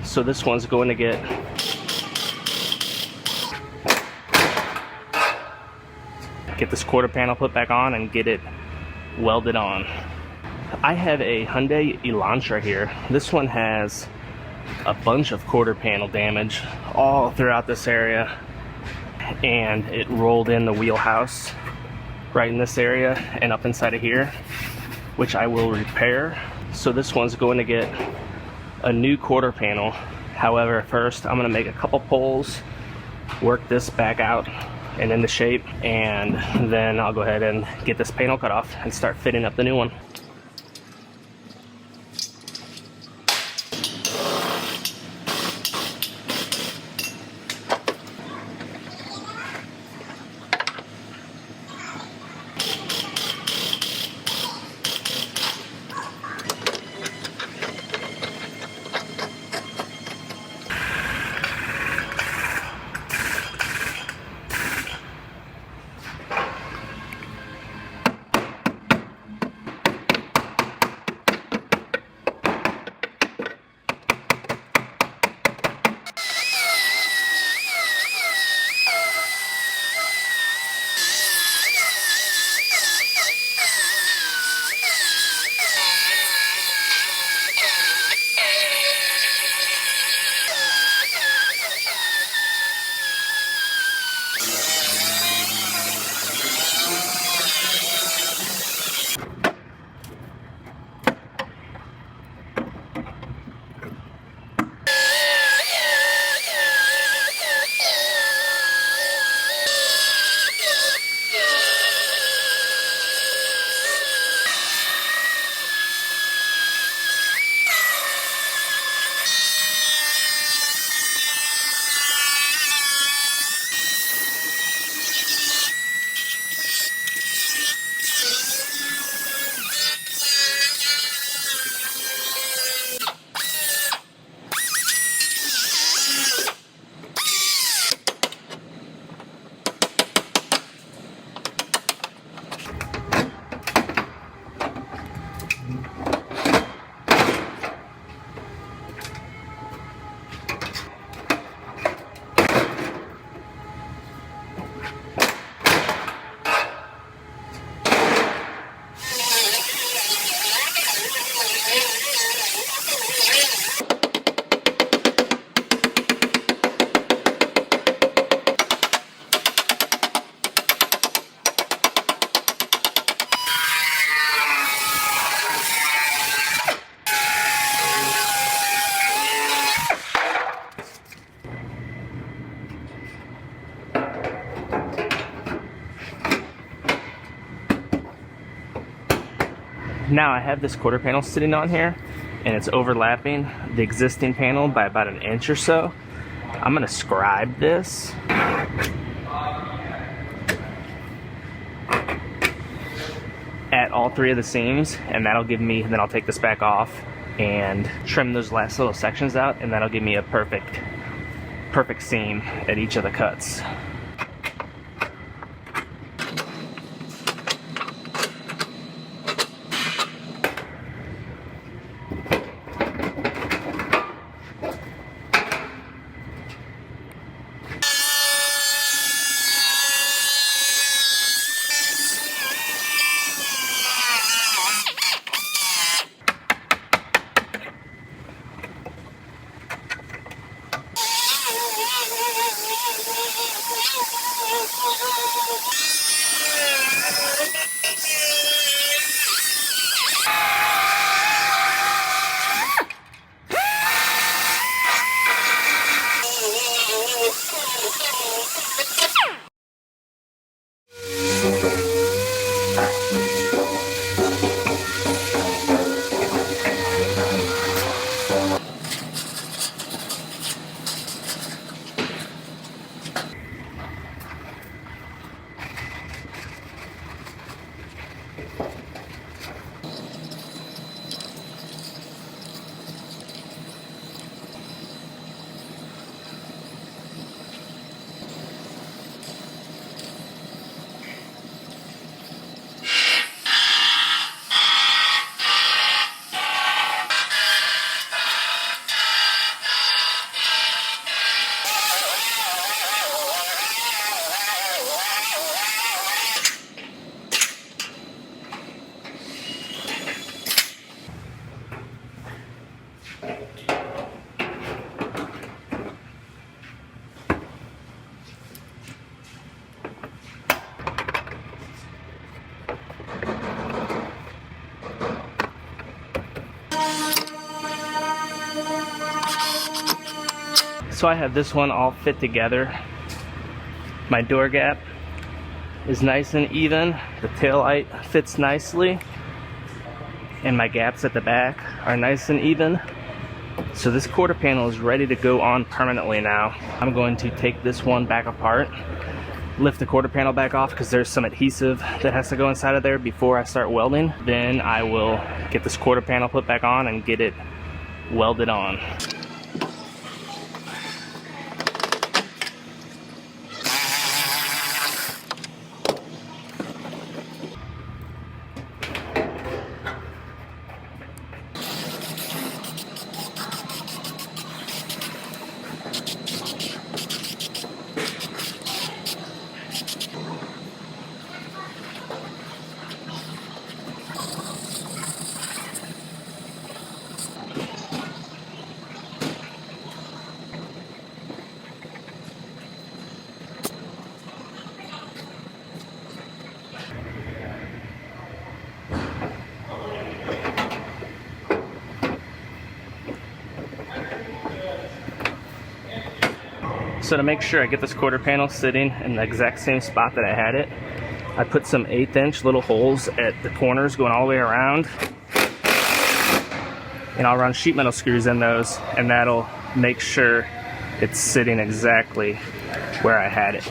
So this one's going to get this quarter panel put back on and get it welded on. I have a Hyundai Elantra here. This one has a bunch of quarter panel damage all throughout this area, and it rolled in the wheelhouse right in this area and up inside of here, which I will repair. So this one's going to get a new quarter panel. However, first I'm going to make a couple pulls, work this back out and into shape, and then I'll go ahead and get this panel cut off and start fitting up the new one. Now I have this quarter panel sitting on here, and it's overlapping the existing panel by about an inch or so. I'm going to scribe this. At all three of the seams, and that'll give me, then I'll take this back off and trim those last little sections out, and that'll give me a perfect seam at each of the cuts. So I have this one all fit together. My door gap is nice and even. The tail light fits nicely. And my gaps at the back are nice and even. So this quarter panel is ready to go on permanently now. I'm going to take this one back apart, lift the quarter panel back off because there's some adhesive that has to go inside of there before I start welding. Then I will get this quarter panel put back on and get it welded on. So to make sure I get this quarter panel sitting in the exact same spot that I had it, I put some 1/8" little holes at the corners going all the way around. And I'll run sheet metal screws in those, and that'll make sure it's sitting exactly where I had it.